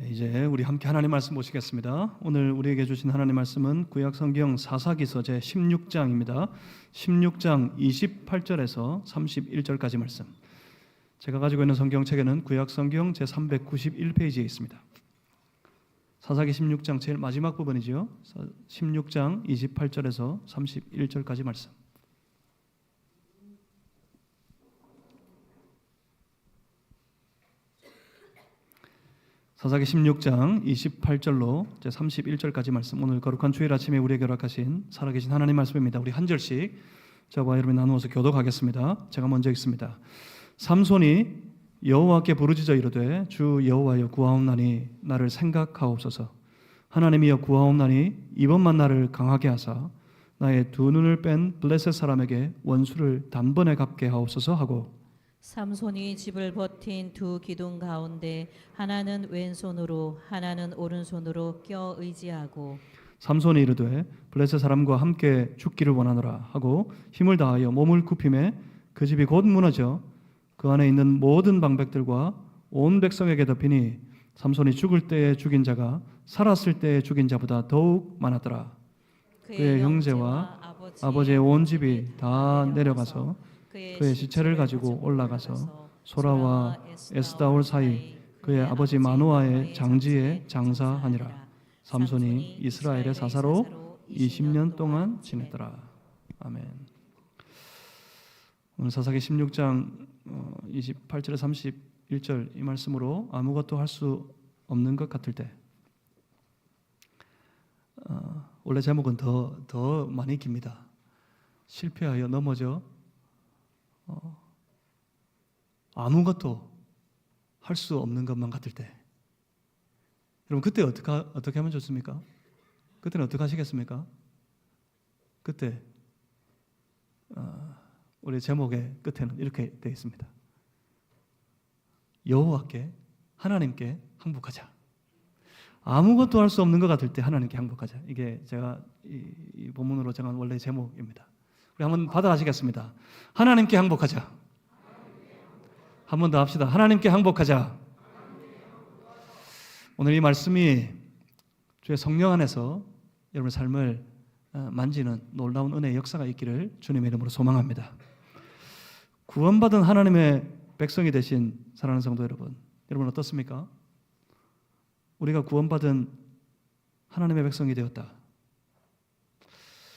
이제 우리 함께 하나님 말씀 보시겠습니다. 오늘 우리에게 주신 하나님 말씀은 구약성경 사사기서 제 16장입니다. 16장 28절에서 31절까지 말씀. 제가 가지고 있는 성경책에는 구약성경 제 391페이지에 있습니다. 사사기 16장 제일 마지막 부분이죠. 16장 28절에서 31절까지 말씀. 사사기 16장 28절로 31절까지 말씀, 오늘 거룩한 주일 아침에 우리에게 허락하신 살아계신 하나님 말씀입니다. 우리 한 절씩 저와 여러분이 나누어서 교독하겠습니다. 제가 먼저 읽습니다. 삼손이 여호와께 부르짖어 이르되 주 여호와여 구하옵나니 나를 생각하옵소서. 하나님이여 구하옵나니 이번만 나를 강하게 하사 나의 두 눈을 뺀 블레셋 사람에게 원수를 단번에 갚게 하옵소서 하고, 삼손이 집을 버틴 두 기둥 가운데 하나는 왼손으로 하나는 오른손으로 껴 의지하고, 삼손이 이르되 블레셋 사람과 함께 죽기를 원하노라 하고 힘을 다하여 몸을 굽히매 그 집이 곧 무너져 그 안에 있는 모든 방백들과 온 백성에게 덮이니 삼손이 죽을 때에 죽인 자가 살았을 때에 죽인 자보다 더욱 많았더라. 그의 형제와 아버지의 온 집이 다 내려가서 그의 시체를 가지고 올라가서 소라와 에스다올 사이 그의 아버지 마노아의 장지에 장사하니라. 삼손이 이스라엘의 사사로 20년 동안 지냈더라. 아멘. 오늘 사사기 16장 28절에 31절 이 말씀으로 아무것도 할 수 없는 것 같을 때, 원래 제목은 더 많이 깁니다. 실패하여 넘어져 아무것도 할 수 없는 것만 같을 때, 여러분 그때 어떻게 하면 좋습니까? 그때는 어떻게 하시겠습니까? 그때 우리 제목의 끝에는 이렇게 되어 있습니다. 여호와께 하나님께 항복하자. 아무것도 할 수 없는 것 같을 때 하나님께 항복하자. 이게 제가 이 본문으로 정한 원래 제목입니다. 우리 한번 받아가시겠습니다. 하나님께 항복하자. 한 번 더 합시다. 하나님께 항복하자. 오늘 이 말씀이 주의 성령 안에서 여러분의 삶을 만지는 놀라운 은혜의 역사가 있기를 주님의 이름으로 소망합니다. 구원받은 하나님의 백성이 되신 사랑하는 성도 여러분, 여러분 어떻습니까? 우리가 구원받은 하나님의 백성이 되었다.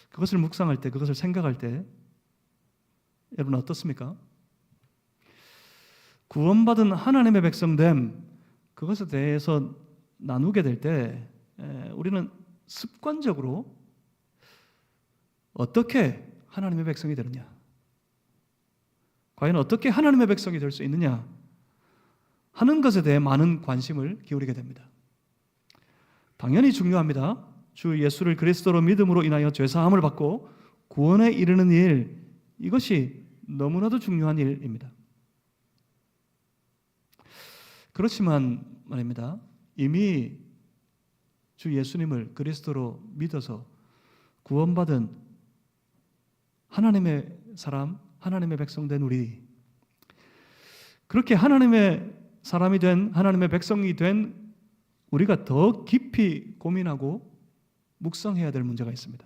그것을 묵상할 때, 그것을 생각할 때 여러분 어떻습니까? 구원받은 하나님의 백성됨, 그것에 대해서 나누게 될 때 우리는 습관적으로 어떻게 하나님의 백성이 되느냐, 과연 어떻게 하나님의 백성이 될 수 있느냐 하는 것에 대해 많은 관심을 기울이게 됩니다. 당연히 중요합니다. 주 예수를 그리스도로 믿음으로 인하여 죄사함을 받고 구원에 이르는 일, 이것이 너무나도 중요한 일입니다. 그렇지만 말입니다, 이미 주 예수님을 그리스도로 믿어서 구원받은 하나님의 사람, 하나님의 백성 된 우리, 그렇게 하나님의 사람이 된, 하나님의 백성이 된 우리가 더 깊이 고민하고 묵상해야 될 문제가 있습니다.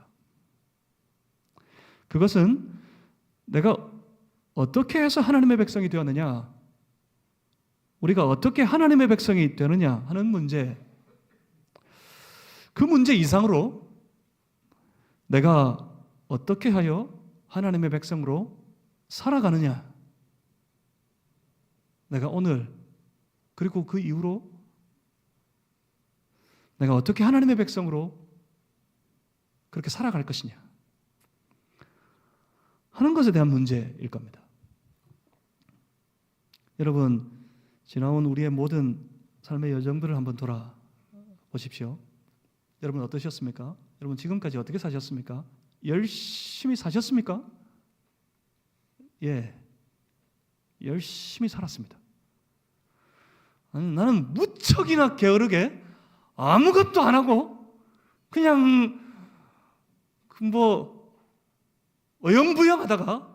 그것은 내가 어떻게 해서 하나님의 백성이 되었느냐, 우리가 어떻게 하나님의 백성이 되느냐 하는 문제, 그 문제 이상으로 내가 어떻게 하여 하나님의 백성으로 살아가느냐, 내가 오늘 그리고 그 이후로 내가 어떻게 하나님의 백성으로 그렇게 살아갈 것이냐 하는 것에 대한 문제일 겁니다. 여러분, 지나온 우리의 모든 삶의 여정들을 한번 돌아보십시오. 여러분 어떠셨습니까? 여러분 지금까지 어떻게 사셨습니까? 열심히 사셨습니까? 예, 열심히 살았습니다. 나는 무척이나 게으르게 아무것도 안 하고 그냥 어영부영하다가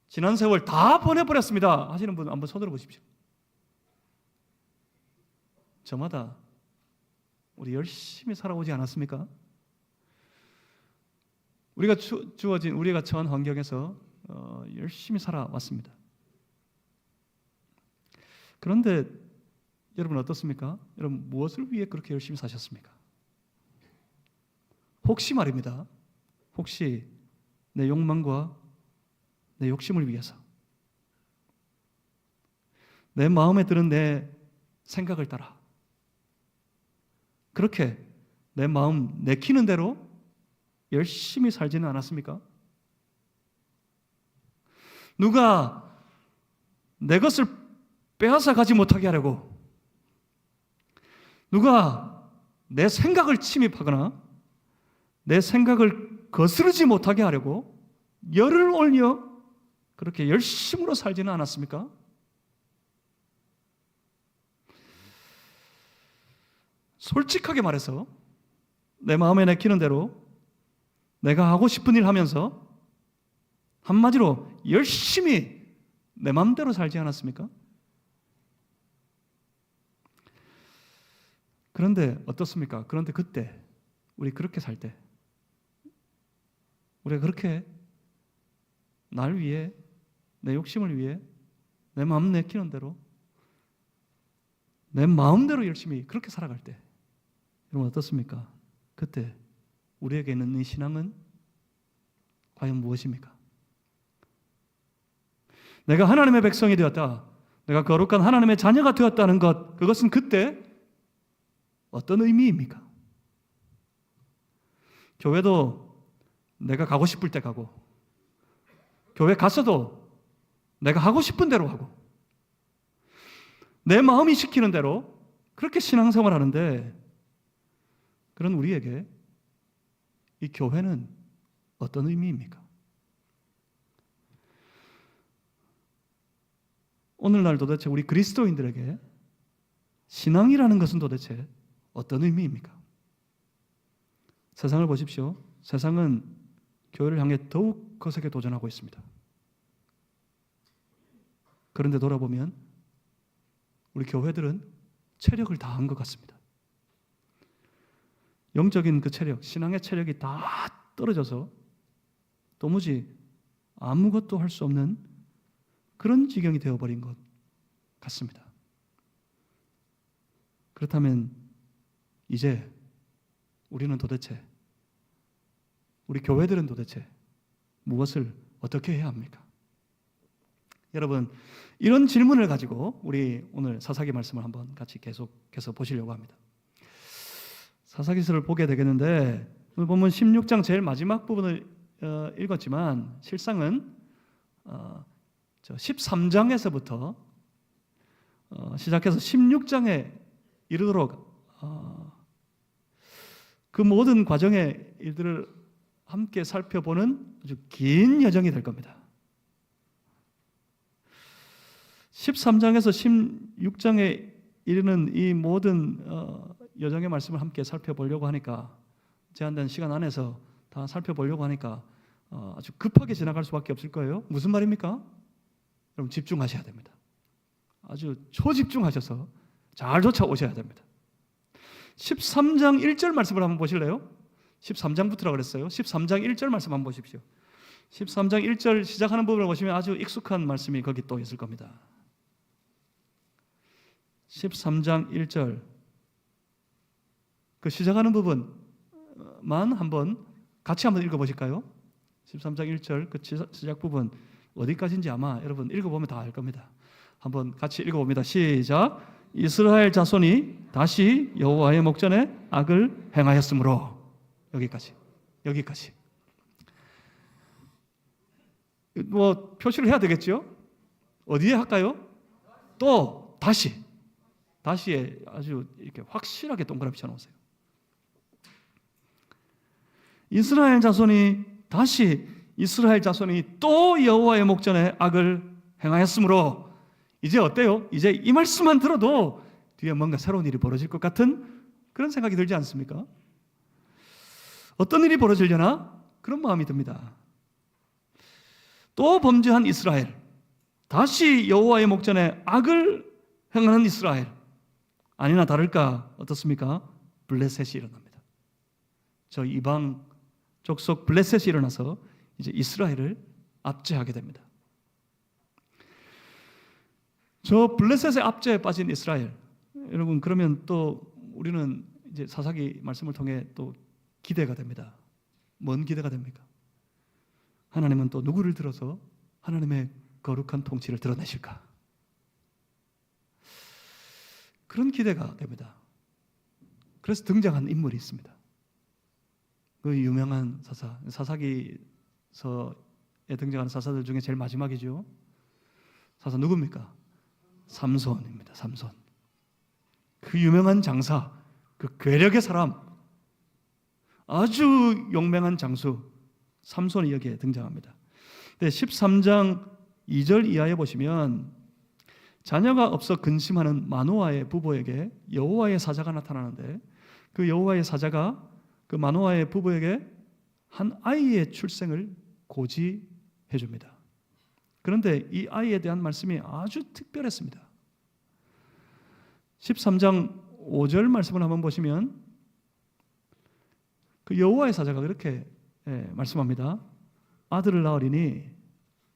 지난 세월 다 보내버렸습니다 하시는 분 한번 손들어 보십시오. 저마다 우리 열심히 살아오지 않았습니까? 우리가 주어진 우리가 처한 환경에서 열심히 살아왔습니다. 그런데 여러분 어떻습니까? 여러분 무엇을 위해 그렇게 열심히 사셨습니까? 혹시 말입니다. 혹시 내 욕망과 내 욕심을 위해서, 내 마음에 드는 내 생각을 따라 그렇게 내 마음 내키는 대로 열심히 살지는 않았습니까? 누가 내 것을 빼앗아 가지 못하게 하려고, 누가 내 생각을 침입하거나 내 생각을 거스르지 못하게 하려고 열을 올려 그렇게 열심으로 살지는 않았습니까? 솔직하게 말해서 내 마음에 내키는 대로 내가 하고 싶은 일 하면서 한마디로 열심히 내 마음대로 살지 않았습니까? 그런데 어떻습니까? 그런데 그때 우리 그렇게 살 때, 우리가 그렇게 날 위해, 내 욕심을 위해 내 마음 내키는 대로 내 마음대로 열심히 그렇게 살아갈 때, 여러분 어떻습니까? 그때 우리에게 있는 이 신앙은 과연 무엇입니까? 내가 하나님의 백성이 되었다, 내가 거룩한 하나님의 자녀가 되었다는 것, 그것은 그때 어떤 의미입니까? 교회도 내가 가고 싶을 때 가고, 교회 갔어도 내가 하고 싶은 대로 하고, 내 마음이 시키는 대로 그렇게 신앙생활 하는데, 그런 우리에게 이 교회는 어떤 의미입니까? 오늘날 도대체 우리 그리스도인들에게 신앙이라는 것은 도대체 어떤 의미입니까? 세상을 보십시오. 세상은 교회를 향해 더욱 거세게 도전하고 있습니다. 그런데 돌아보면 우리 교회들은 체력을 다한 것 같습니다. 영적인 그 체력, 신앙의 체력이 다 떨어져서 도무지 아무것도 할 수 없는 그런 지경이 되어버린 것 같습니다. 그렇다면 이제 우리는 도대체, 우리 교회들은 도대체 무엇을 어떻게 해야 합니까? 여러분, 이런 질문을 가지고 우리 오늘 사사기 말씀을 한번 같이 계속해서 보시려고 합니다. 사사기서를 보게 되겠는데, 오늘 보면 16장 제일 마지막 부분을 읽었지만 실상은 13장에서부터 시작해서 16장에 이르도록 그 모든 과정의 일들을 함께 살펴보는 아주 긴 여정이 될 겁니다. 13장에서 16장에 이르는 이 모든 여정의 말씀을 함께 살펴보려고 하니까, 제한된 시간 안에서 다 살펴보려고 하니까 아주 급하게 지나갈 수밖에 없을 거예요. 무슨 말입니까? 여러분 집중하셔야 됩니다. 아주 초집중하셔서 잘 쫓아오셔야 됩니다. 13장 1절 말씀을 한번 보실래요? 13장부터라고 그랬어요. 13장 1절 말씀 한번 보십시오. 13장 1절 시작하는 부분을 보시면 아주 익숙한 말씀이 거기 또 있을 겁니다. 13장 1절 그 시작하는 부분만 한번 같이 한번 읽어보실까요? 13장 1절 그 시작 부분 어디까지인지 아마 여러분 읽어보면 다 알 겁니다. 한번 같이 읽어봅니다. 시작. 이스라엘 자손이 다시 여호와의 목전에 악을 행하였으므로. 여기까지. 뭐 표시를 해야 되겠죠? 어디에 할까요? 또 다시에 아주 이렇게 확실하게 동그라미 쳐놓으세요. 이스라엘 자손이 또 여호와의 목전에 악을 행하였으므로. 이제 어때요? 이제 이 말씀만 들어도 뒤에 뭔가 새로운 일이 벌어질 것 같은 그런 생각이 들지 않습니까? 어떤 일이 벌어지려나? 그런 마음이 듭니다. 또 범죄한 이스라엘, 다시 여호와의 목전에 악을 행하는 이스라엘. 아니나 다를까 어떻습니까? 블레셋이 일어납니다. 저 이방 족속 블레셋이 일어나서 이제 이스라엘을 압제하게 됩니다. 저 블레셋의 압제에 빠진 이스라엘, 여러분 그러면 또 우리는 이제 사사기 말씀을 통해 또 기대가 됩니다. 뭔 기대가 됩니까? 하나님은 또 누구를 들어서 하나님의 거룩한 통치를 드러내실까? 그런 기대가 됩니다. 그래서 등장한 인물이 있습니다. 그 유명한 사사, 사사기서에 등장하는 사사들 중에 제일 마지막이죠. 사사 누굽니까? 삼손입니다. 삼손. 그 유명한 장사, 그 괴력의 사람, 아주 용맹한 장수 삼손이 여기에 등장합니다. 13장 2절 이하에 보시면 자녀가 없어 근심하는 마노아의 부부에게 여호와의 사자가 나타나는데, 그 여호와의 사자가 그 마노아의 부부에게 한 아이의 출생을 고지해 줍니다. 그런데 이 아이에 대한 말씀이 아주 특별했습니다. 13장 5절 말씀을 한번 보시면 그 여호와의 사자가 그렇게 말씀합니다. 아들을 낳으리니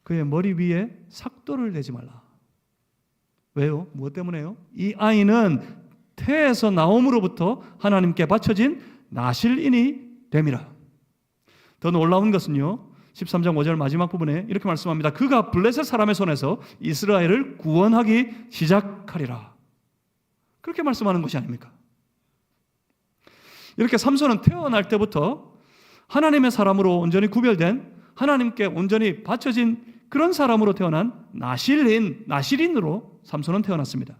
그의 머리 위에 삭도를 내지 말라. 왜요? 무엇 때문에요? 이 아이는 태에서 나옴으로부터 하나님께 바쳐진 나실인이 됨이라. 더 놀라운 것은요, 13장 5절 마지막 부분에 이렇게 말씀합니다. 그가 블레셋 사람의 손에서 이스라엘을 구원하기 시작하리라. 그렇게 말씀하는 것이 아닙니까? 이렇게 삼손은 태어날 때부터 하나님의 사람으로 온전히 구별된, 하나님께 온전히 바쳐진 그런 사람으로 태어난 나실인으로 삼손은 태어났습니다.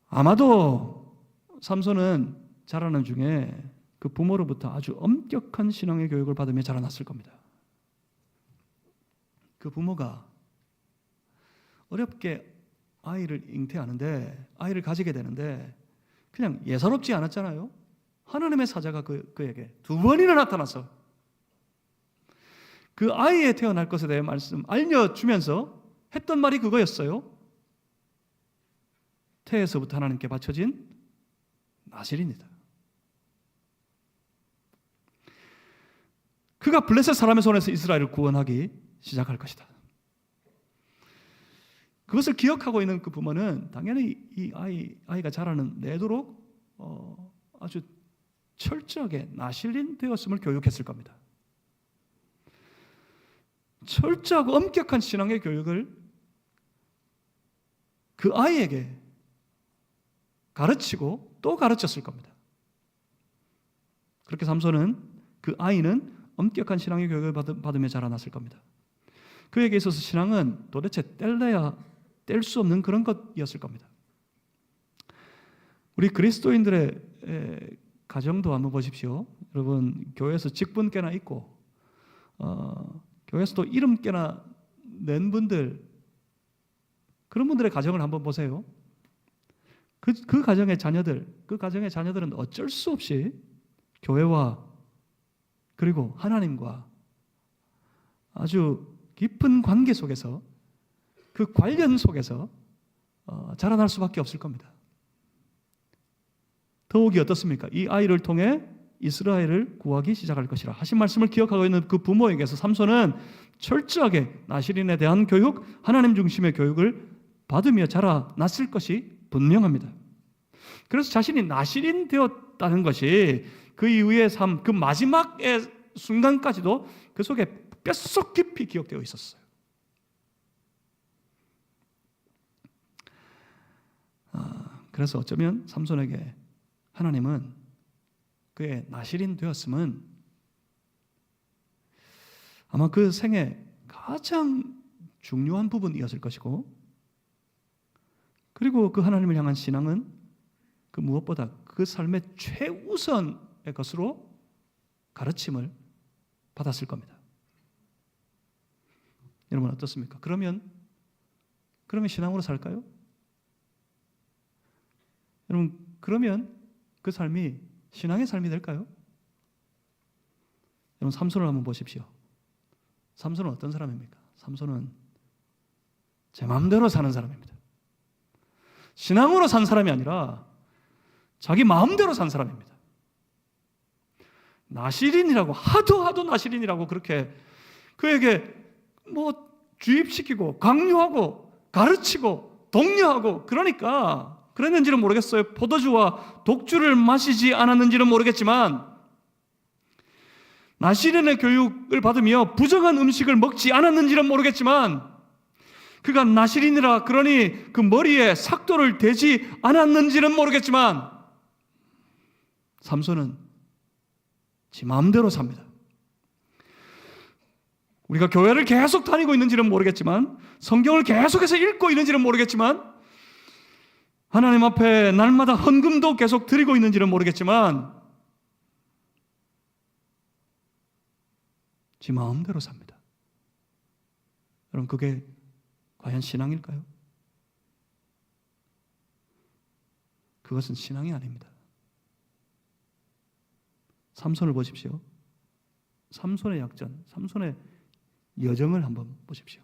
아마도 삼손은 자라는 중에 그 부모로부터 아주 엄격한 신앙의 교육을 받으며 자라났을 겁니다. 그 부모가 어렵게 아이를 잉태하는데, 아이를 가지게 되는데 그냥 예사롭지 않았잖아요. 하나님의 사자가 그에게 두 번이나 나타나서 그 아이에 태어날 것에 대해 말씀 알려주면서 했던 말이 그거였어요. 태에서부터 하나님께 바쳐진 나실입니다. 그가 블레셋 사람의 손에서 이스라엘을 구원하기 시작할 것이다. 그것을 기억하고 있는 그 부모는 당연히 이 아이가 자라는 내도록 아주 철저하게 나실인 되었음을 교육했을 겁니다. 철저하고 엄격한 신앙의 교육을 그 아이에게 가르치고 또 가르쳤을 겁니다. 그렇게 삼손은, 그 아이는 엄격한 신앙의 교육을 받으며 자라났을 겁니다. 그에게 있어서 신앙은 도대체 뗄래야 뗄 수 없는 그런 것이었을 겁니다. 우리 그리스도인들의 가정도 한번 보십시오. 여러분, 교회에서 직분께나 있고 교회에서도 이름께나 낸 분들, 그런 분들의 가정을 한번 보세요. 그 가정의 자녀들은 어쩔 수 없이 교회와 그리고 하나님과 아주 깊은 관계 속에서, 그 관련 속에서 자라날 수밖에 없을 겁니다. 더욱이 어떻습니까? 이 아이를 통해 이스라엘을 구하기 시작할 것이라 하신 말씀을 기억하고 있는 그 부모에게서 삼손은 철저하게 나실인에 대한 교육, 하나님 중심의 교육을 받으며 자라났을 것이 분명합니다. 그래서 자신이 나실인 되었다는 것이 그 이후의 삶, 그 마지막의 순간까지도 그 속에 뼛속 깊이 기억되어 있었어요. 그래서 어쩌면 삼손에게 하나님은 그의 나실인 되었음은 아마 그 생의 가장 중요한 부분이었을 것이고, 그리고 그 하나님을 향한 신앙은 그 무엇보다 그 삶의 최우선의 것으로 가르침을 받았을 겁니다. 여러분 어떻습니까? 그러면 신앙으로 살까요? 여러분, 그러면 그 삶이 신앙의 삶이 될까요? 여러분, 삼손을 한번 보십시오. 삼손은 어떤 사람입니까? 삼손은 제 마음대로 사는 사람입니다. 신앙으로 산 사람이 아니라 자기 마음대로 산 사람입니다. 나시린이라고 하도 나시린이라고 그렇게 그에게 뭐 주입시키고 강요하고 가르치고 독려하고 그러니까 그랬는지는 모르겠어요. 포도주와 독주를 마시지 않았는지는 모르겠지만 나시린의 교육을 받으며 부정한 음식을 먹지 않았는지는 모르겠지만 그가 나시린이라 그러니 그 머리에 삭도를 대지 않았는지는 모르겠지만 삼손은 지 마음대로 삽니다. 우리가 교회를 계속 다니고 있는지는 모르겠지만 성경을 계속해서 읽고 있는지는 모르겠지만 하나님 앞에 날마다 헌금도 계속 드리고 있는지는 모르겠지만 지 마음대로 삽니다. 여러분 그게 과연 신앙일까요? 그것은 신앙이 아닙니다. 삼손을 보십시오. 삼손의 약전, 삼손의 여정을 한번 보십시오.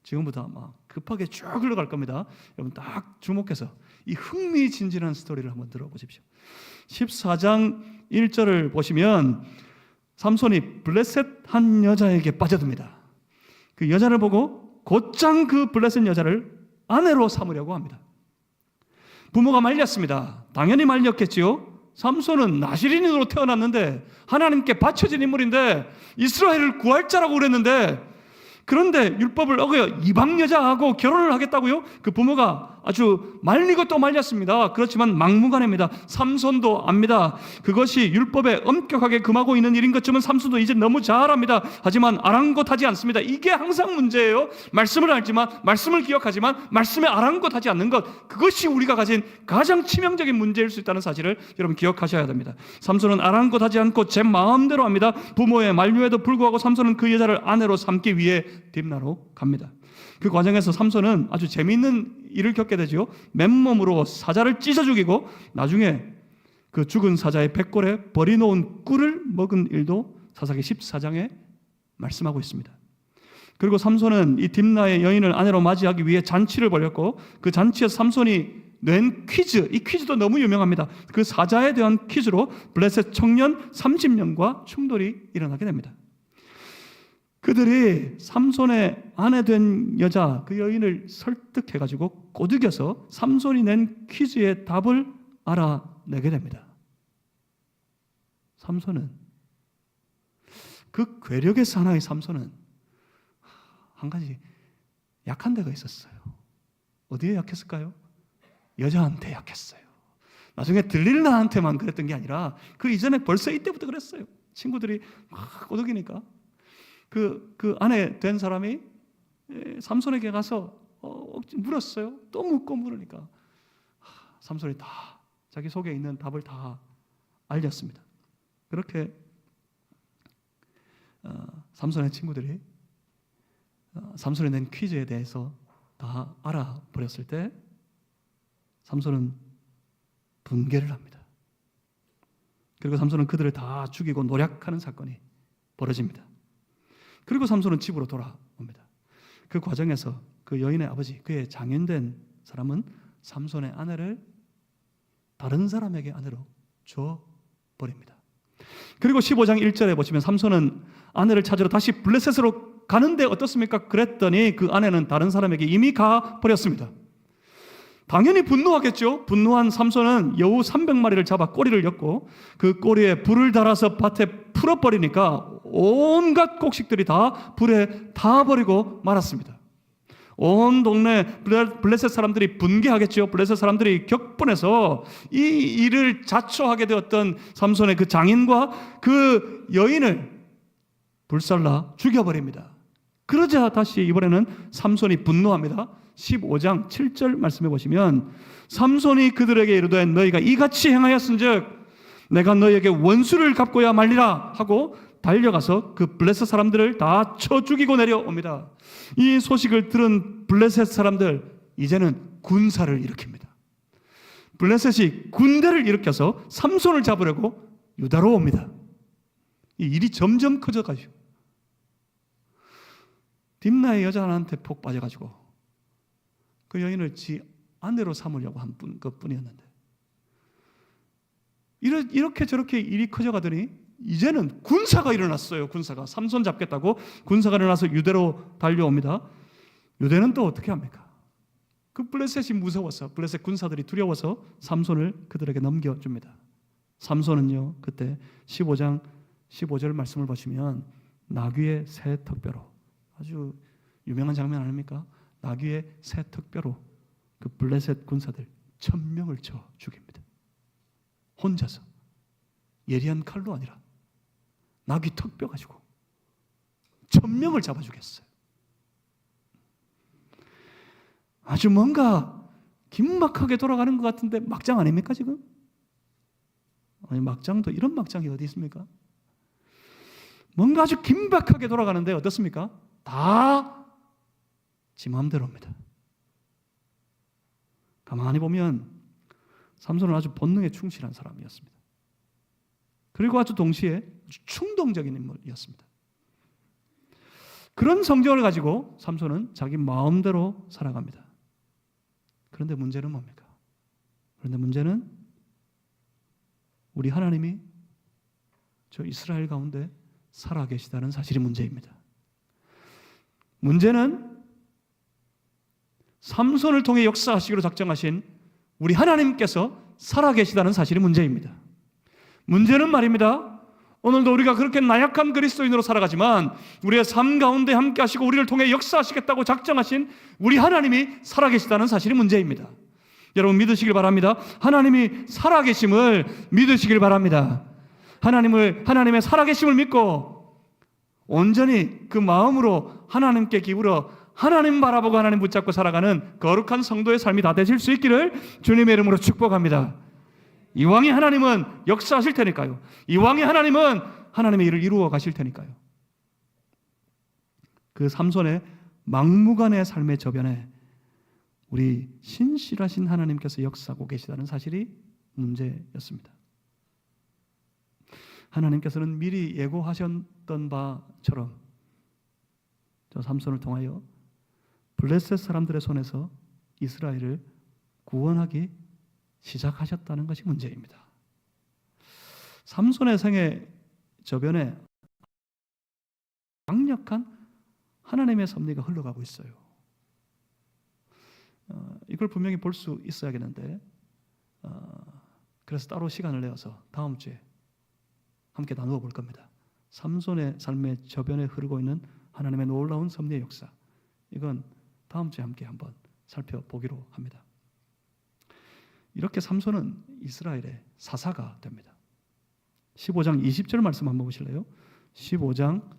지금부터 아마 급하게 쭉 흘러갈 겁니다. 여러분 딱 주목해서 이 흥미진진한 스토리를 한번 들어보십시오. 14장 1절을 보시면 삼손이 블레셋 한 여자에게 빠져듭니다. 그 여자를 보고 곧장 그 블레셋 여자를 아내로 삼으려고 합니다. 부모가 말렸습니다. 당연히 말렸겠지요. 삼손은 나시린으로 태어났는데 하나님께 바쳐진 인물인데 이스라엘을 구할 자라고 그랬는데 그런데 율법을 어겨 이방 여자하고 결혼을 하겠다고요? 그 부모가 아주 말리고 또 말렸습니다. 그렇지만 막무가내입니다. 삼손도 압니다. 그것이 율법에 엄격하게 금하고 있는 일인 것쯤은 삼손도 이제 너무 잘 압니다. 하지만 아랑곳하지 않습니다. 이게 항상 문제예요. 말씀을 알지만 말씀을 기억하지만 말씀에 아랑곳하지 않는 것, 그것이 우리가 가진 가장 치명적인 문제일 수 있다는 사실을 여러분 기억하셔야 됩니다. 삼손은 아랑곳하지 않고 제 마음대로 합니다. 부모의 만류에도 불구하고 삼손은 그 여자를 아내로 삼기 위해 딥나로 갑니다. 그 과정에서 삼손은 아주 재미있는 일을 겪게 되죠. 맨몸으로 사자를 찢어 죽이고 나중에 그 죽은 사자의 백골에 버려놓은 꿀을 먹은 일도 사사기 14장에 말씀하고 있습니다. 그리고 삼손은 이 딥나의 여인을 아내로 맞이하기 위해 잔치를 벌였고 그 잔치에서 삼손이 낸 퀴즈, 이 퀴즈도 너무 유명합니다. 그 사자에 대한 퀴즈로 블레셋 청년 30명과 충돌이 일어나게 됩니다. 그들이 삼손의 아내 된 여자 그 여인을 설득해가지고 꼬드겨서 삼손이 낸 퀴즈의 답을 알아내게 됩니다. 삼손은 그 괴력에서 하나의 삼손은 한 가지 약한 데가 있었어요. 어디에 약했을까요? 여자한테 약했어요. 나중에 들릴라한테만 그랬던 게 아니라 그 이전에 벌써 이때부터 그랬어요. 친구들이 막 꼬드기니까 그 아내 된 사람이 삼손에게 가서 물었어요. 또 묻고 물으니까 삼손이 다 자기 속에 있는 답을 다 알렸습니다. 그렇게 삼손의 친구들이 삼손이 낸 퀴즈에 대해서 다 알아버렸을 때 삼손은 분개를 합니다. 그리고 삼손은 그들을 다 죽이고 노략하는 사건이 벌어집니다. 그리고 삼손은 집으로 돌아옵니다. 그 과정에서 그 여인의 아버지, 그의 장인된 사람은 삼손의 아내를 다른 사람에게 아내로 줘버립니다. 그리고 15장 1절에 보시면 삼손은 아내를 찾으러 다시 블레셋으로 가는데 어떻습니까? 그랬더니 그 아내는 다른 사람에게 이미 가버렸습니다. 당연히 분노하겠죠. 분노한 삼손은 여우 300마리를 잡아 꼬리를 엮고 그 꼬리에 불을 달아서 밭에 풀어버리니까 온갖 곡식들이 다 불에 타버리고 말았습니다. 온 동네 블레셋 사람들이 분개하겠죠. 블레셋 사람들이 격분해서 이 일을 자초하게 되었던 삼손의 그 장인과 그 여인을 불살라 죽여버립니다. 그러자 다시 이번에는 삼손이 분노합니다. 15장 7절 말씀해 보시면 삼손이 그들에게 이르되 너희가 이같이 행하였은즉 내가 너희에게 원수를 갚고야 말리라 하고 달려가서 그 블레셋 사람들을 다 쳐 죽이고 내려옵니다. 이 소식을 들은 블레셋 사람들 이제는 군사를 일으킵니다. 블레셋이 군대를 일으켜서 삼손을 잡으려고 유다로 옵니다. 이 일이 점점 커져가지고 딥나의 여자 하나한테 폭 빠져가지고 그 여인을 지 아내로 삼으려고 한 것뿐이었는데 이렇게 저렇게 일이 커져가더니 이제는 군사가 일어났어요. 군사가 삼손 잡겠다고 군사가 일어나서 유대로 달려옵니다. 유대는 또 어떻게 합니까? 그 블레셋이 무서워서, 블레셋 군사들이 두려워서 삼손을 그들에게 넘겨줍니다. 삼손은요, 그때 15장 15절 말씀을 보시면 나귀의 새 턱뼈로, 아주 유명한 장면 아닙니까? 나귀의 새 턱뼈로 그 블레셋 군사들 1000명을 쳐 죽입니다. 혼자서. 예리한 칼로 아니라 나귀 턱뼈 가지고 1000명을 잡아 죽였어요. 아주 뭔가 긴박하게 돌아가는 것 같은데 막장 아닙니까 지금? 아니, 막장도 이런 막장이 어디 있습니까? 뭔가 아주 긴박하게 돌아가는데 어떻습니까? 다 지 마음대로입니다. 가만히 보면 삼손은 아주 본능에 충실한 사람이었습니다. 그리고 아주 동시에 아주 충동적인 인물이었습니다. 그런 성격을 가지고 삼손은 자기 마음대로 살아갑니다. 그런데 문제는 뭡니까? 그런데 문제는 우리 하나님이 저 이스라엘 가운데 살아계시다는 사실이 문제입니다. 문제는 삼손을 통해 역사하시기로 작정하신 우리 하나님께서 살아계시다는 사실이 문제입니다. 문제는 말입니다. 오늘도 우리가 그렇게 나약한 그리스도인으로 살아가지만 우리의 삶 가운데 함께 하시고 우리를 통해 역사하시겠다고 작정하신 우리 하나님이 살아계시다는 사실이 문제입니다. 여러분 믿으시길 바랍니다. 하나님이 살아계심을 믿으시길 바랍니다. 하나님의 살아계심을 믿고 온전히 그 마음으로 하나님께 기울어 하나님 바라보고 하나님 붙잡고 살아가는 거룩한 성도의 삶이 다 되실 수 있기를 주님의 이름으로 축복합니다. 이왕의 하나님은 역사하실 테니까요. 이왕의 하나님은 하나님의 일을 이루어 가실 테니까요. 그 삼손의 막무가내 삶의 저변에 우리 신실하신 하나님께서 역사하고 계시다는 사실이 문제였습니다. 하나님께서는 미리 예고하셨던 바처럼 저 삼손을 통하여 블레셋 사람들의 손에서 이스라엘을 구원하기 시작하셨다는 것이 문제입니다. 삼손의 생애 저변에 강력한 하나님의 섭리가 흘러가고 있어요. 이걸 분명히 볼 수 있어야겠는데 그래서 따로 시간을 내어서 다음 주에 함께 나누어 볼 겁니다. 삼손의 삶의 저변에 흐르고 있는 하나님의 놀라운 섭리의 역사, 이건 다음 주에 함께 한번 살펴보기로 합니다. 이렇게 삼손은 이스라엘의 사사가 됩니다. 15장 20절 말씀 한번 보실래요? 15장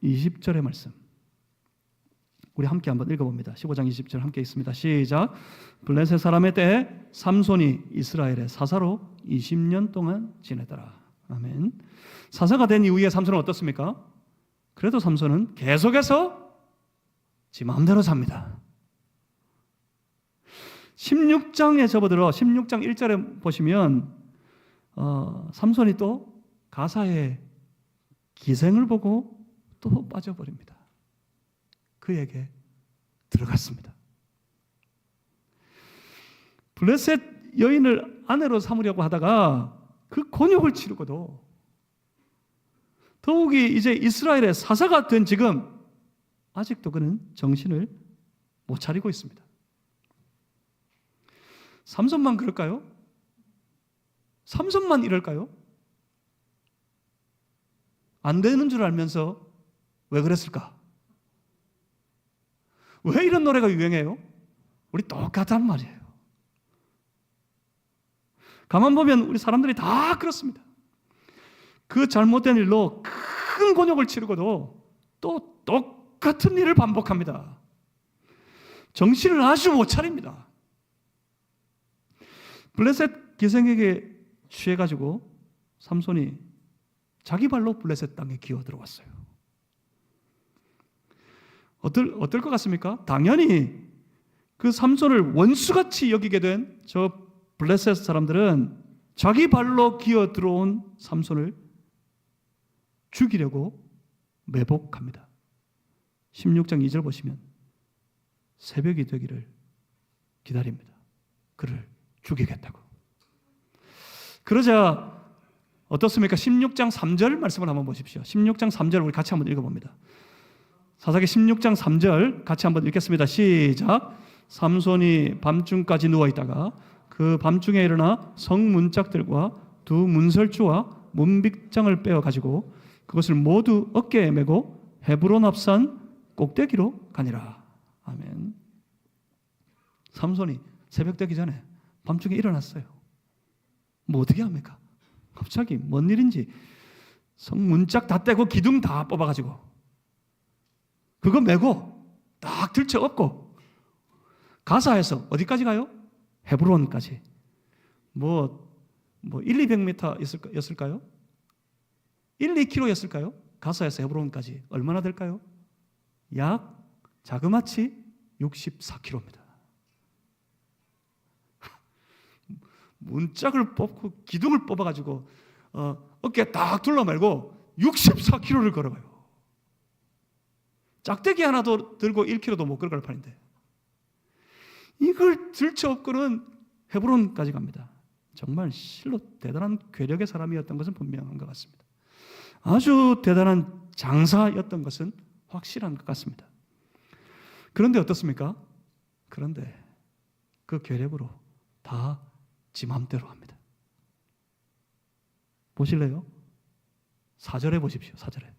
20절의 말씀 우리 함께 한번 읽어봅니다. 15장 20절 함께 읽습니다. 시작. 블레셋 사람의 때에 삼손이 이스라엘의 사사로 20년 동안 지내더라. 아멘. 사사가 된 이후에 삼손은 어떻습니까? 그래도 삼손은 계속해서 지 마음대로 삽니다. 16장에 접어들어 16장 1절에 보시면 삼손이 또 가사의 기생을 보고 또 빠져버립니다. 그에게 들어갔습니다. 블레셋 여인을 아내로 삼으려고 하다가 그 곤욕을 치르고도 더욱이 이제 이스라엘의 사사가 된 지금 아직도 그는 정신을 못 차리고 있습니다. 삼손만 그럴까요? 삼손만 이럴까요? 안 되는 줄 알면서 왜 그랬을까? 왜 이런 노래가 유행해요? 우리 똑같단 말이에요. 가만 보면 우리 사람들이 다 그렇습니다. 그 잘못된 일로 큰 곤욕을 치르고도 또 똑같은 일을 반복합니다. 정신을 아주 못 차립니다. 블레셋 기생에게 취해가지고 삼손이 자기 발로 블레셋 땅에 기어 들어왔어요. 어떨 것 같습니까? 당연히 그 삼손을 원수같이 여기게 된 저 블레셋 사람들은 자기 발로 기어 들어온 삼손을 죽이려고 매복합니다. 16장 2절 보시면 새벽이 되기를 기다립니다. 그를 죽이겠다고. 그러자 어떻습니까? 16장 3절 말씀을 한번 보십시오. 16장 3절 우리 같이 한번 읽어봅니다. 사사기 16장 3절 같이 한번 읽겠습니다. 시작. 삼손이 밤중까지 누워있다가 그 밤중에 일어나 성문짝들과 두 문설주와 문빗장을 빼어가지고 그것을 모두 어깨에 메고 헤브론 앞산 꼭대기로 가니라. 아멘. 삼손이 새벽 되기 전에 밤중에 일어났어요. 뭐 어떻게 합니까? 갑자기 뭔 일인지 성문짝 다 떼고 기둥 다 뽑아가지고 그거 메고 딱 들쳐 업고 가사에서 어디까지 가요? 헤브론까지. 뭐 1, 200m 였을까요? 1, 2km였을까요? 가사에서 헤브론까지 얼마나 될까요? 약 자그마치 64km입니다. 문짝을 뽑고 기둥을 뽑아가지고 어깨에 딱 둘러말고 64km를 걸어가요. 짝대기 하나도 들고 1km도 못 걸어갈 판인데 이걸 들쳐업고는 헤브론까지 갑니다. 정말 실로 대단한 괴력의 사람이었던 것은 분명한 것 같습니다. 아주 대단한 장사였던 것은 확실한 것 같습니다. 그런데 어떻습니까? 그런데 그 괴력으로 다 지 맘대로 합니다. 보실래요? 4절에 보십시오. 4절에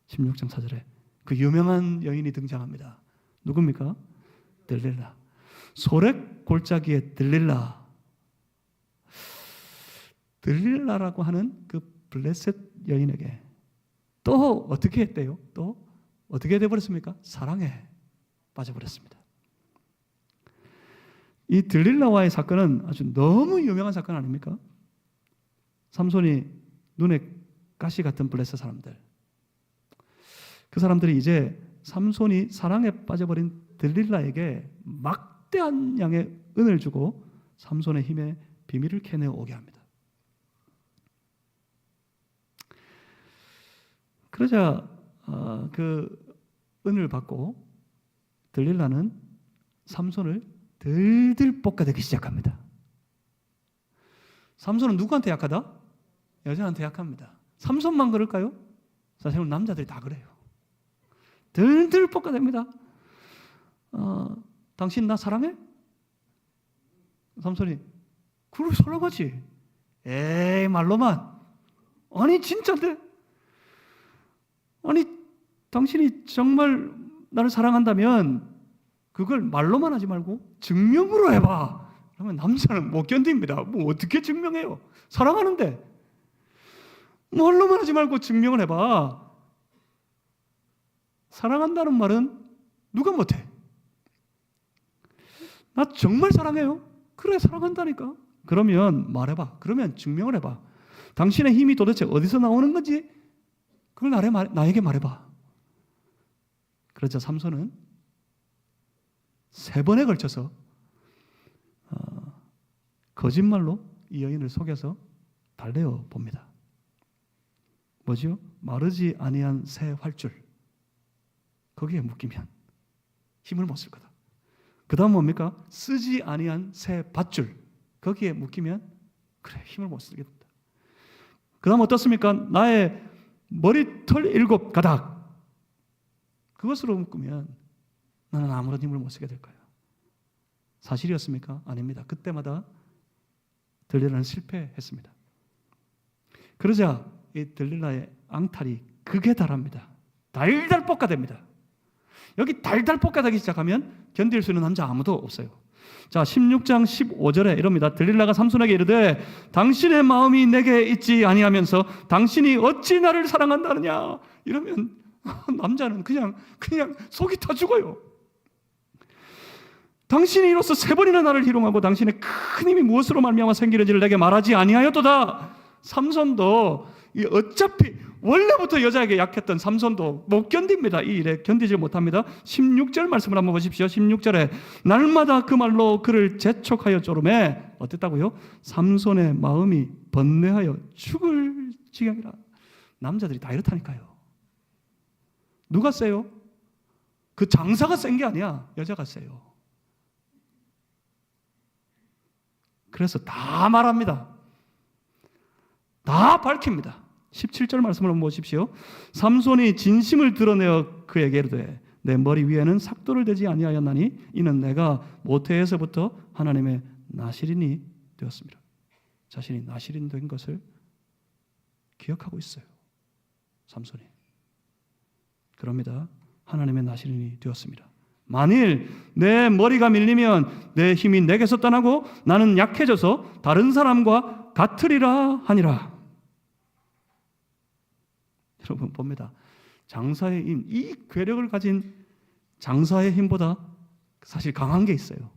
16장 4절에 그 유명한 여인이 등장합니다. 누굽니까? 들릴라. 소렉 골짜기의 들릴라. 들릴라라고 하는 그 블레셋 여인에게 또 어떻게 했대요? 또 어떻게 돼버렸습니까? 사랑에 빠져버렸습니다. 이 들릴라와의 사건은 아주 너무 유명한 사건 아닙니까? 삼손이 눈에 가시 같은 블레셋 사람들, 그 사람들이 이제 삼손이 사랑에 빠져버린 들릴라에게 막대한 양의 은을 주고 삼손의 힘에 비밀을 캐내어 오게 합니다. 그러자 그 은을 받고 들릴라는 삼손을 들들 볶아대기 시작합니다. 삼손은 누구한테 약하다? 여자한테 약합니다. 삼손만 그럴까요? 사실은 남자들이 다 그래요. 들들 볶아댑니다. 당신 나 사랑해? 삼손이 그걸 사랑하지. 에이 말로만. 아니 진짜인데? 아니 당신이 정말 나를 사랑한다면 그걸 말로만 하지 말고 증명으로 해봐. 그러면 남자는 못 견딥니다. 뭐 어떻게 증명해요? 사랑하는데 말로만 하지 말고 증명을 해봐. 사랑한다는 말은 누가 못해? 나 정말 사랑해요. 그래 사랑한다니까. 그러면 말해봐. 그러면 증명을 해봐. 당신의 힘이 도대체 어디서 나오는 건지 그걸 나에게 말해봐. 그러자 삼손은 3번에 걸쳐서 거짓말로 이 여인을 속여서 달래어 봅니다. 뭐지요? 마르지 아니한 새 활줄. 거기에 묶이면 힘을 못 쓸 거다. 그 다음 뭡니까? 쓰지 아니한 새 밧줄. 거기에 묶이면 그래 힘을 못 쓰겠다. 그 다음 어떻습니까? 나의 머리털 7가닥. 그것으로 묶으면 나는 아무런 힘을 못 쓰게 될 거예요. 사실이었습니까? 아닙니다. 그때마다 들릴라는 실패했습니다. 그러자 이 들릴라의 앙탈이 극에 달합니다. 달달 볶아댑니다. 여기 달달 볶아대기 시작하면 견딜 수 있는 남자 아무도 없어요. 자, 16장 15절에 이럽니다. 들릴라가 삼손에게 이르되 당신의 마음이 내게 있지 아니하면서 당신이 어찌 나를 사랑한다느냐. 이러면 남자는 그냥 속이 타 죽어요. 당신이 이로써 3번이나 나를 희롱하고 당신의 큰 힘이 무엇으로 말미암아 생기는지를 내게 말하지 아니하였도다. 삼손도 어차피 원래부터 여자에게 약했던 삼손도 못 견딥니다. 이 일에 견디지 못합니다. 16절 말씀을 한번 보십시오. 16절에 날마다 그 말로 그를 재촉하여 쪼르매 어땠다고요? 삼손의 마음이 번뇌하여 죽을 지경이라. 남자들이 다 이렇다니까요. 누가 세요? 그 장사가 센 게 아니야. 여자가 세요. 그래서 다 말합니다. 다 밝힙니다. 17절 말씀을 한번 보십시오. 삼손이 진심을 드러내어 그에게 이르되 내 머리 위에는 삭도를 대지 아니하였나니 이는 내가 모태에서부터 하나님의 나실인이 되었습니다. 자신이 나실인 된 것을 기억하고 있어요. 삼손이. 그럽니다. 하나님의 나실인이 되었습니다. 만일 내 머리가 밀리면 내 힘이 내게서 떠나고 나는 약해져서 다른 사람과 같으리라 하니라. 여러분 봅니다. 장사의 힘, 이 괴력을 가진 장사의 힘보다 사실 강한 게 있어요.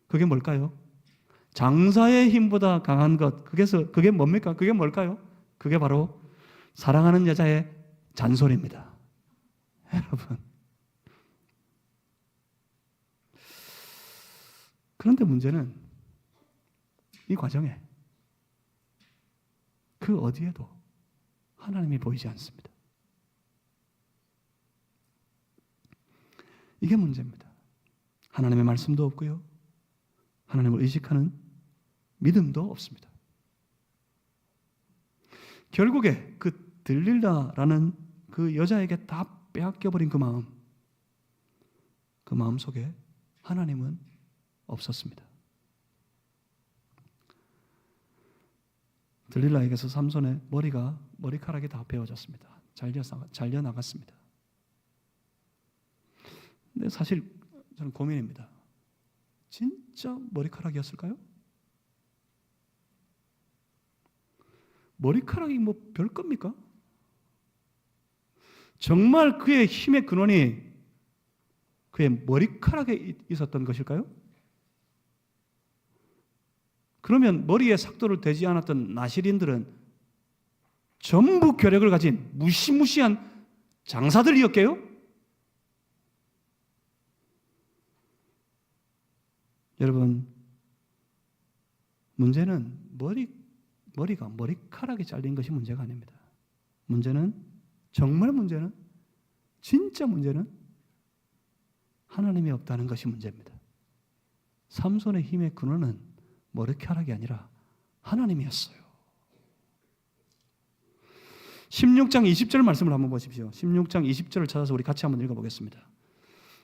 그게 뭘까요? 장사의 힘보다 강한 것, 그게 뭡니까? 그게 뭘까요? 그게 바로 사랑하는 여자의 잔소리입니다. 여러분. 그런데 문제는 이 과정에 그 어디에도 하나님이 보이지 않습니다. 이게 문제입니다. 하나님의 말씀도 없고요. 하나님을 의식하는 믿음도 없습니다. 결국에 그 들릴라라는 그 여자에게 다 빼앗겨버린 그 마음 속에 하나님은 없었습니다. 들릴라에게서 삼손의 머리카락이 다 베어졌습니다. 잘려 나갔습니다. 근데 사실 저는 고민입니다. 진짜 머리카락이었을까요? 머리카락이 뭐 별겁니까? 정말 그의 힘의 근원이 그의 머리카락에 있었던 것일까요? 그러면 머리에 삭도를 대지 않았던 나실인들은 전부 괴력을 가진 무시무시한 장사들이었게요? 여러분, 문제는 머리카락이 잘린 것이 문제가 아닙니다. 정말 문제는, 진짜 문제는 하나님이 없다는 것이 문제입니다. 삼손의 힘의 근원은 머리카락이 아니라 하나님이었어요. 16장 20절 말씀을 한번 보십시오. 16장 20절을 찾아서 우리 같이 한번 읽어보겠습니다.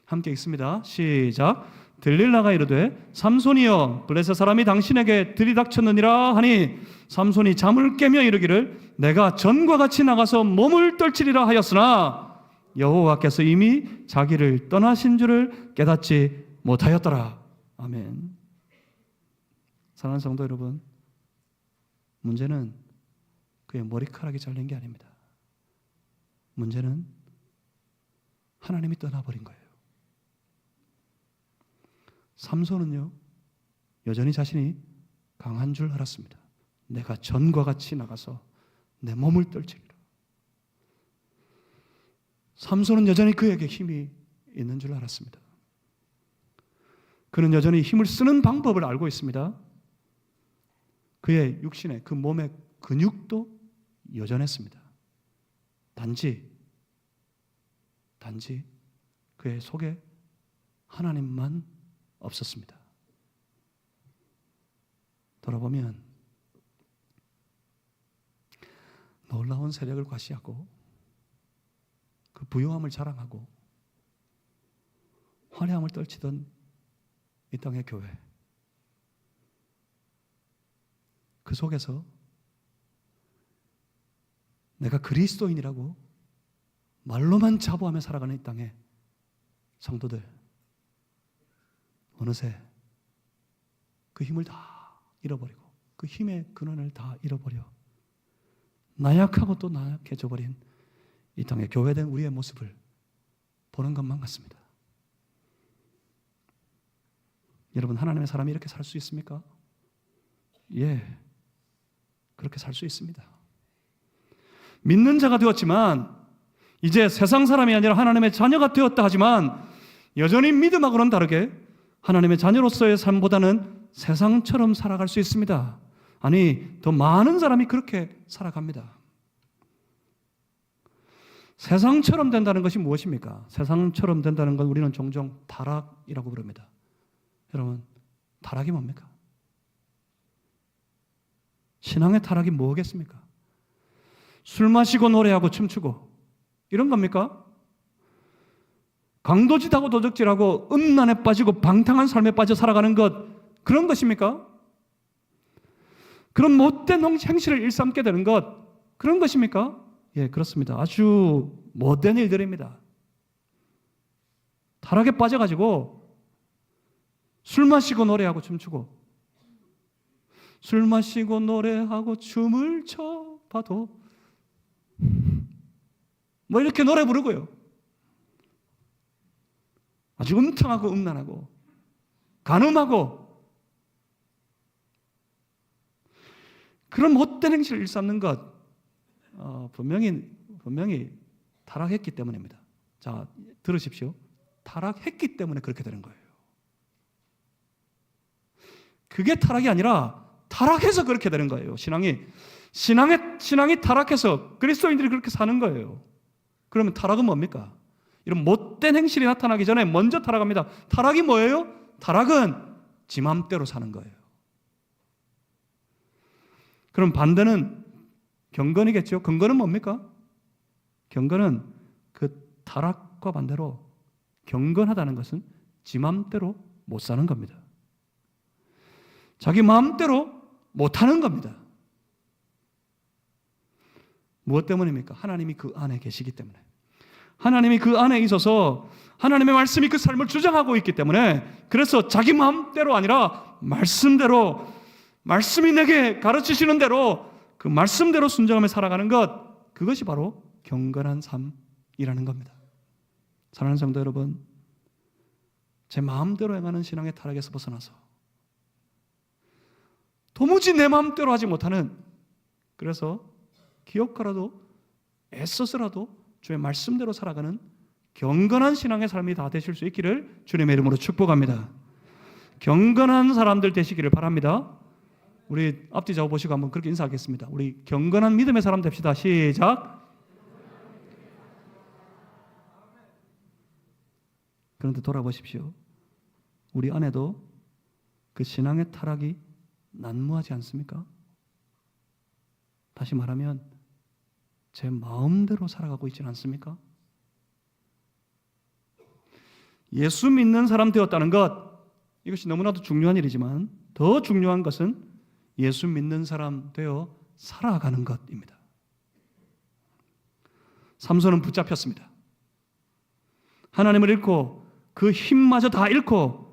함께 읽습니다. 시작. 들릴라가 이르되 삼손이여 블레셋 사람이 당신에게 들이닥쳤느니라 하니 삼손이 잠을 깨며 이르기를 내가 전과 같이 나가서 몸을 떨치리라 하였으나 여호와께서 이미 자기를 떠나신 줄을 깨닫지 못하였더라. 아멘. 사랑하는 성도 여러분, 문제는 그의 머리카락이 잘린 게 아닙니다. 문제는 하나님이 떠나버린 거예요. 삼손은요, 여전히 자신이 강한 줄 알았습니다. 내가 전과 같이 나가서 내 몸을 떨치리라. 삼손은 여전히 그에게 힘이 있는 줄 알았습니다. 그는 여전히 힘을 쓰는 방법을 알고 있습니다. 그의 육신의 그 몸의 근육도 여전했습니다. 단지 그의 속에 하나님만 없었습니다. 돌아보면 놀라운 세력을 과시하고 그 부요함을 자랑하고 화려함을 떨치던 이 땅의 교회, 그 속에서 내가 그리스도인이라고 말로만 자부하며 살아가는 이 땅의 성도들, 어느새 그 힘을 다 잃어버리고 그 힘의 근원을 다 잃어버려 나약하고 또 나약해져 버린 이 땅의 교회된 우리의 모습을 보는 것만 같습니다. 여러분, 하나님의 사람이 이렇게 살 수 있습니까? 예, 그렇게 살 수 있습니다. 믿는 자가 되었지만 이제 세상 사람이 아니라 하나님의 자녀가 되었다 하지만 여전히 믿음하고는 다르게 하나님의 자녀로서의 삶보다는 세상처럼 살아갈 수 있습니다. 아니, 더 많은 사람이 그렇게 살아갑니다. 세상처럼 된다는 것이 무엇입니까? 세상처럼 된다는 건 우리는 종종 타락이라고 부릅니다. 여러분, 타락이 뭡니까? 신앙의 타락이 뭐겠습니까? 술 마시고 노래하고 춤추고 이런 겁니까? 강도짓하고 도적질하고 음란에 빠지고 방탕한 삶에 빠져 살아가는 것, 그런 것입니까? 그런 못된 행실을 일삼게 되는 것, 그런 것입니까? 예, 그렇습니다. 아주 못된 일들입니다. 타락에 빠져가지고 술 마시고 노래하고 춤추고, 술 마시고 노래하고 춤을 춰봐도 뭐 이렇게 노래 부르고요. 아주 음탕하고 음란하고 간음하고 그런 못된 행실을 일삼는 것, 분명히 타락했기 때문입니다. 자, 들으십시오. 타락했기 때문에 그렇게 되는 거예요. 그게 타락이 아니라 타락해서 그렇게 되는 거예요. 신앙이 타락해서 그리스도인들이 그렇게 사는 거예요. 그러면 타락은 뭡니까? 이런 못된 행실이 나타나기 전에 먼저 타락합니다. 타락이 뭐예요? 타락은 지 맘대로 사는 거예요. 그럼 반대는 경건이겠죠. 경건은 뭡니까? 경건은 그 타락과 반대로 경건하다는 것은 지 맘대로 못 사는 겁니다. 자기 마음대로 못하는 겁니다. 무엇 때문입니까? 하나님이 그 안에 계시기 때문에. 하나님이 그 안에 있어서 하나님의 말씀이 그 삶을 주장하고 있기 때문에, 그래서 자기 마음대로 아니라 말씀대로, 말씀이 내게 가르치시는 대로 그 말씀대로 순종하며 살아가는 것, 그것이 바로 경건한 삶이라는 겁니다. 사랑하는 성도 여러분, 제 마음대로 행하는 신앙의 타락에서 벗어나서 도무지 내 마음대로 하지 못하는, 그래서 기억하라도 애써서라도 주의 말씀대로 살아가는 경건한 신앙의 삶이 다 되실 수 있기를 주님의 이름으로 축복합니다. 경건한 사람들 되시기를 바랍니다. 우리 앞뒤 좌우 보시고 한번 그렇게 인사하겠습니다. 우리 경건한 믿음의 사람 됩시다. 시작. 그런데 돌아보십시오. 우리 안에도 그 신앙의 타락이 난무하지 않습니까? 다시 말하면 제 마음대로 살아가고 있지는 않습니까? 예수 믿는 사람 되었다는 것, 이것이 너무나도 중요한 일이지만 더 중요한 것은 예수 믿는 사람 되어 살아가는 것입니다. 삼손은 붙잡혔습니다. 하나님을 잃고 그 힘마저 다 잃고,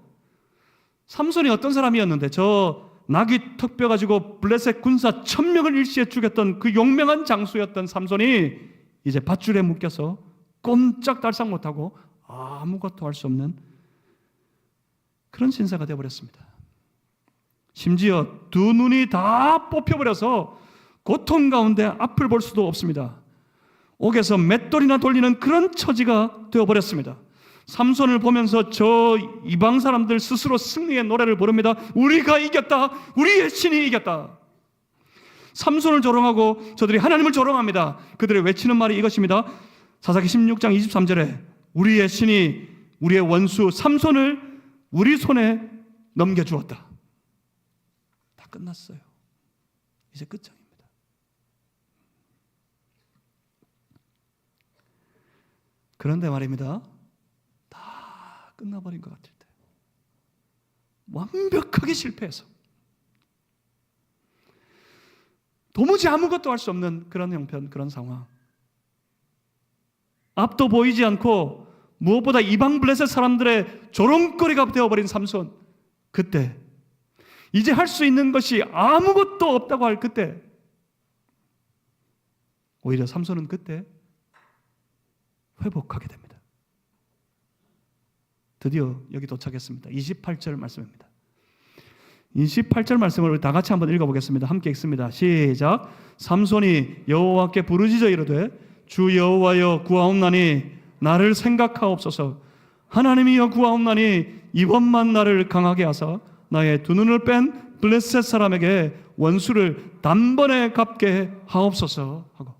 삼손이 어떤 사람이었는데 저 나귀 턱뼈 가지고 블레셋 군사 1000명을 일시에 죽였던 그 용맹한 장수였던 삼손이 이제 밧줄에 묶여서 꼼짝달싹 못하고 아무것도 할 수 없는 그런 신세가 되어버렸습니다. 심지어 두 눈이 다 뽑혀버려서 고통 가운데 앞을 볼 수도 없습니다. 옥에서 맷돌이나 돌리는 그런 처지가 되어버렸습니다. 삼손을 보면서 저 이방 사람들 스스로 승리의 노래를 부릅니다. 우리가 이겼다. 우리의 신이 이겼다. 삼손을 조롱하고 저들이 하나님을 조롱합니다. 그들이 외치는 말이 이것입니다. 사사기 16장 23절에 우리의 신이 우리의 원수 삼손을 우리 손에 넘겨주었다. 다 끝났어요. 이제 끝장입니다. 그런데 말입니다. 끝나버린 것 같을 때, 완벽하게 실패해서 도무지 아무것도 할 수 없는 그런 형편, 그런 상황, 앞도 보이지 않고 무엇보다 이방 블레셋 사람들의 조롱거리가 되어버린 삼손, 그때 이제 할 수 있는 것이 아무것도 없다고 할 그때, 오히려 삼손은 그때 회복하게 됩니다. 드디어 여기 도착했습니다. 28절 말씀입니다. 28절 말씀을 다 같이 한번 읽어보겠습니다. 함께 읽습니다. 시작. 삼손이 여호와께 부르짖어 이르되 주 여호와여 구하옵나니 나를 생각하옵소서. 하나님이여 구하옵나니 이번만 나를 강하게 하사 나의 두 눈을 뺀 블레셋 사람에게 원수를 단번에 갚게 하옵소서 하고,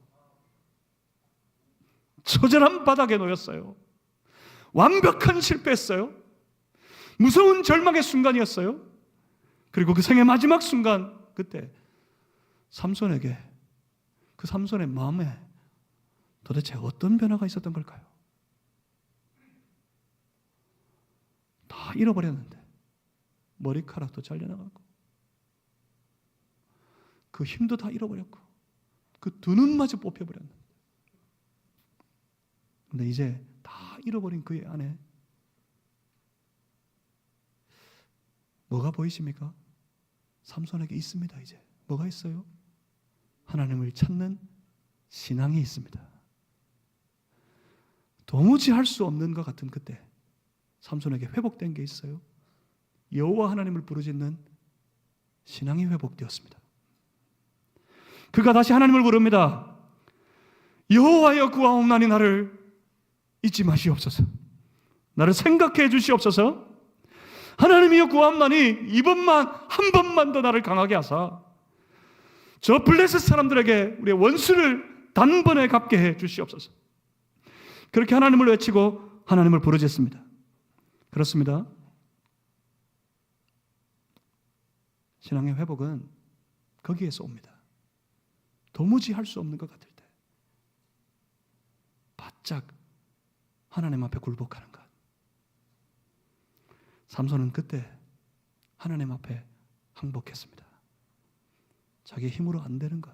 처절한 바닥에 놓였어요. 완벽한 실패했어요. 무서운 절망의 순간이었어요. 그리고 그 생의 마지막 순간, 그때 삼손에게, 그 삼손의 마음에 도대체 어떤 변화가 있었던 걸까요? 다 잃어버렸는데 머리카락도 잘려나가고 그 힘도 다 잃어버렸고 그 두 눈마저 뽑혀버렸는데, 근데 이제 다 잃어버린 그의 안에 뭐가 보이십니까? 삼손에게 있습니다. 이제 뭐가 있어요? 하나님을 찾는 신앙이 있습니다. 도무지 할 수 없는 것 같은 그때 삼손에게 회복된 게 있어요. 여호와 하나님을 부르짖는 신앙이 회복되었습니다. 그가 다시 하나님을 부릅니다. 여호와여 구하옵나니 나를 잊지 마시옵소서. 나를 생각해 주시옵소서. 하나님이여 구하옵나니 이번만 한 번만 더 나를 강하게 하사 저 블레셋 사람들에게 우리의 원수를 단번에 갚게 해 주시옵소서. 그렇게 하나님을 외치고 하나님을 부르짖습니다. 그렇습니다. 신앙의 회복은 거기에서 옵니다. 도무지 할 수 없는 것 같을 때 바짝 하나님 앞에 굴복하는 것. 삼손은 그때 하나님 앞에 항복했습니다. 자기 힘으로 안 되는 것,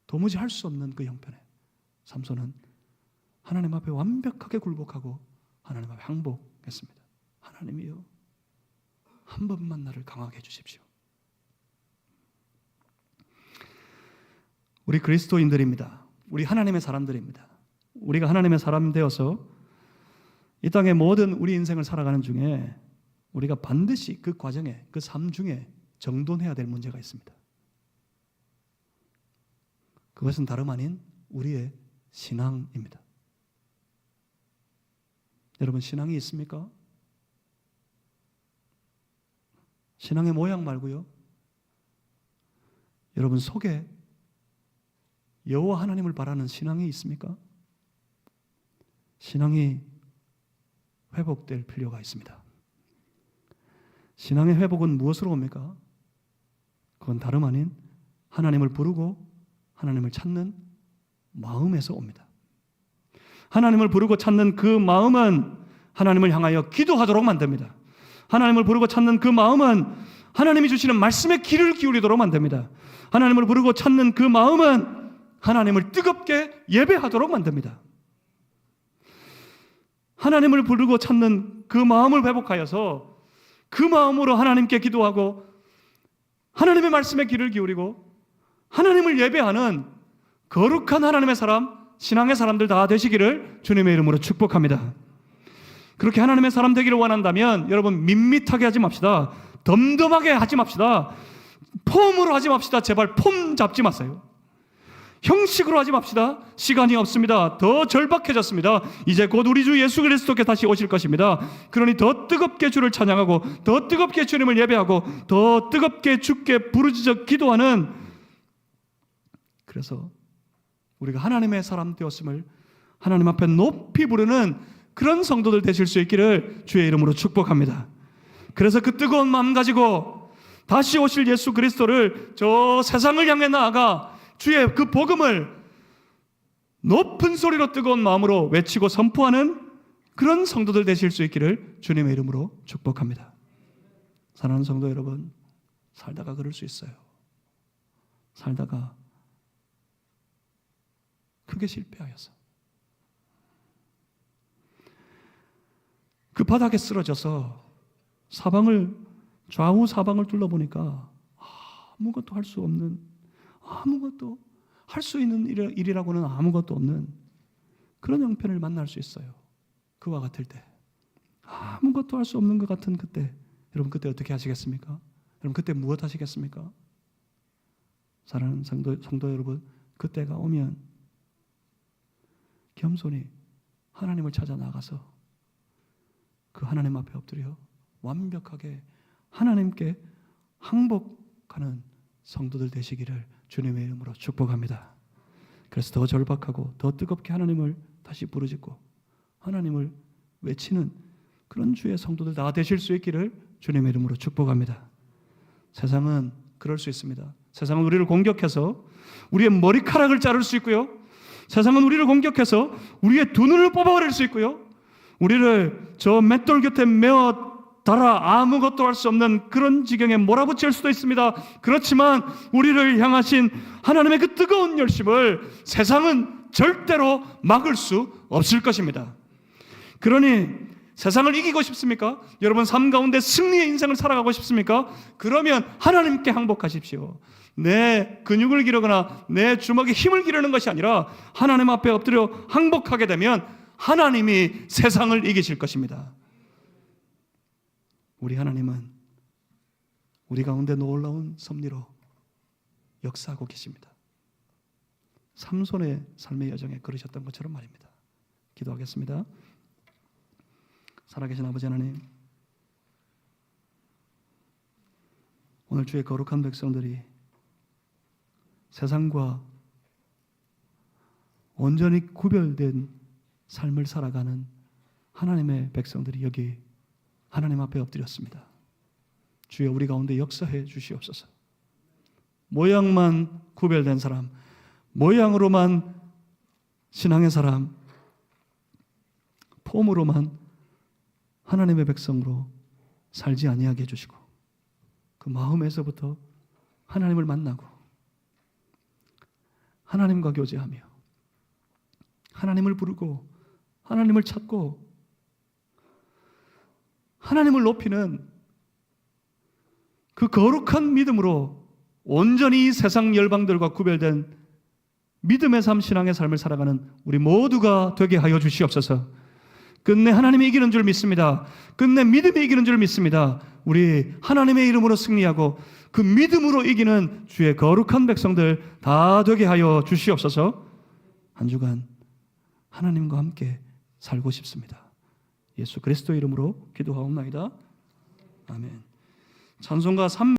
도무지 할 수 없는 그 형편에 삼손은 하나님 앞에 완벽하게 굴복하고 하나님 앞에 항복했습니다. 하나님이여, 한 번만 나를 강하게 해주십시오. 우리 그리스도인들입니다. 우리 하나님의 사람들입니다. 우리가 하나님의 사람 되어서 이 땅의 모든 우리 인생을 살아가는 중에 우리가 반드시 그 과정에, 그 삶 중에 정돈해야 될 문제가 있습니다. 그것은 다름 아닌 우리의 신앙입니다. 여러분, 신앙이 있습니까? 신앙의 모양 말고요, 여러분 속에 여호와 하나님을 바라는 신앙이 있습니까? 신앙이 회복될 필요가 있습니다. 신앙의 회복은 무엇으로 옵니까? 그건 다름 아닌 하나님을 부르고 하나님을 찾는 마음에서 옵니다. 하나님을 부르고 찾는 그 마음은 하나님을 향하여 기도하도록 만듭니다. 하나님을 부르고 찾는 그 마음은 하나님이 주시는 말씀에 귀를 기울이도록 만듭니다. 하나님을 부르고 찾는 그 마음은 하나님을 뜨겁게 예배하도록 만듭니다. 하나님을 부르고 찾는 그 마음을 회복하여서 그 마음으로 하나님께 기도하고 하나님의 말씀에 귀를 기울이고 하나님을 예배하는 거룩한 하나님의 사람, 신앙의 사람들 다 되시기를 주님의 이름으로 축복합니다. 그렇게 하나님의 사람 되기를 원한다면 여러분, 밋밋하게 하지 맙시다. 덤덤하게 하지 맙시다. 폼으로 하지 맙시다. 제발 폼 잡지 마세요. 형식으로 하지 맙시다. 시간이 없습니다. 더 절박해졌습니다. 이제 곧 우리 주 예수 그리스도께 다시 오실 것입니다. 그러니 더 뜨겁게 주를 찬양하고 더 뜨겁게 주님을 예배하고 더 뜨겁게 주께 부르짖어 기도하는, 그래서 우리가 하나님의 사람 되었음을 하나님 앞에 높이 부르는 그런 성도들 되실 수 있기를 주의 이름으로 축복합니다. 그래서 그 뜨거운 마음 가지고 다시 오실 예수 그리스도를 저 세상을 향해 나아가 주의 그 복음을 높은 소리로 뜨거운 마음으로 외치고 선포하는 그런 성도들 되실 수 있기를 주님의 이름으로 축복합니다. 사랑하는 성도 여러분, 살다가 그럴 수 있어요. 살다가 크게 실패하여서 그 바닥에 쓰러져서 좌우 사방을 둘러보니까 아무것도 할 수 없는, 아무것도 할 수 있는 일이라고는 아무것도 없는 그런 형편을 만날 수 있어요. 그와 같을 때, 아무것도 할 수 없는 것 같은 그때, 여러분 그때 어떻게 하시겠습니까? 여러분 그때 무엇 하시겠습니까? 사랑하는 성도 여러분, 그때가 오면 겸손히 하나님을 찾아 나가서 그 하나님 앞에 엎드려 완벽하게 하나님께 항복하는 성도들 되시기를 주님의 이름으로 축복합니다. 그래서 더 절박하고 더 뜨겁게 하나님을 다시 부르짖고 하나님을 외치는 그런 주의 성도들 다 되실 수 있기를 주님의 이름으로 축복합니다. 세상은 그럴 수 있습니다. 세상은 우리를 공격해서 우리의 머리카락을 자를 수 있고요. 세상은 우리를 공격해서 우리의 두 눈을 뽑아버릴 수 있고요. 우리를 저 맷돌 곁에 메어 달아 아무것도 할 수 없는 그런 지경에 몰아붙일 수도 있습니다. 그렇지만 우리를 향하신 하나님의 그 뜨거운 열심을 세상은 절대로 막을 수 없을 것입니다. 그러니 세상을 이기고 싶습니까? 여러분 삶 가운데 승리의 인생을 살아가고 싶습니까? 그러면 하나님께 항복하십시오. 내 근육을 기르거나 내 주먹에 힘을 기르는 것이 아니라 하나님 앞에 엎드려 항복하게 되면 하나님이 세상을 이기실 것입니다. 우리 하나님은 우리 가운데 놀라운 섭리로 역사하고 계십니다. 삼손의 삶의 여정에 걸으셨던 것처럼 말입니다. 기도하겠습니다. 살아계신 아버지 하나님, 오늘 주의 거룩한 백성들이 세상과 온전히 구별된 삶을 살아가는 하나님의 백성들이 여기 하나님 앞에 엎드렸습니다. 주여 우리 가운데 역사해 주시옵소서. 모양만 구별된 사람, 모양으로만 신앙의 사람, 폼으로만 하나님의 백성으로 살지 아니하게 해주시고 그 마음에서부터 하나님을 만나고 하나님과 교제하며 하나님을 부르고 하나님을 찾고 하나님을 높이는 그 거룩한 믿음으로 온전히 세상 열방들과 구별된 믿음의 삶, 신앙의 삶을 살아가는 우리 모두가 되게 하여 주시옵소서. 끝내 하나님이 이기는 줄 믿습니다. 끝내 믿음이 이기는 줄 믿습니다. 우리 하나님의 이름으로 승리하고 그 믿음으로 이기는 주의 거룩한 백성들 다 되게 하여 주시옵소서. 한 주간 하나님과 함께 살고 싶습니다. 예수 그리스도 이름으로 기도하옵나이다. 아멘. 찬송가 3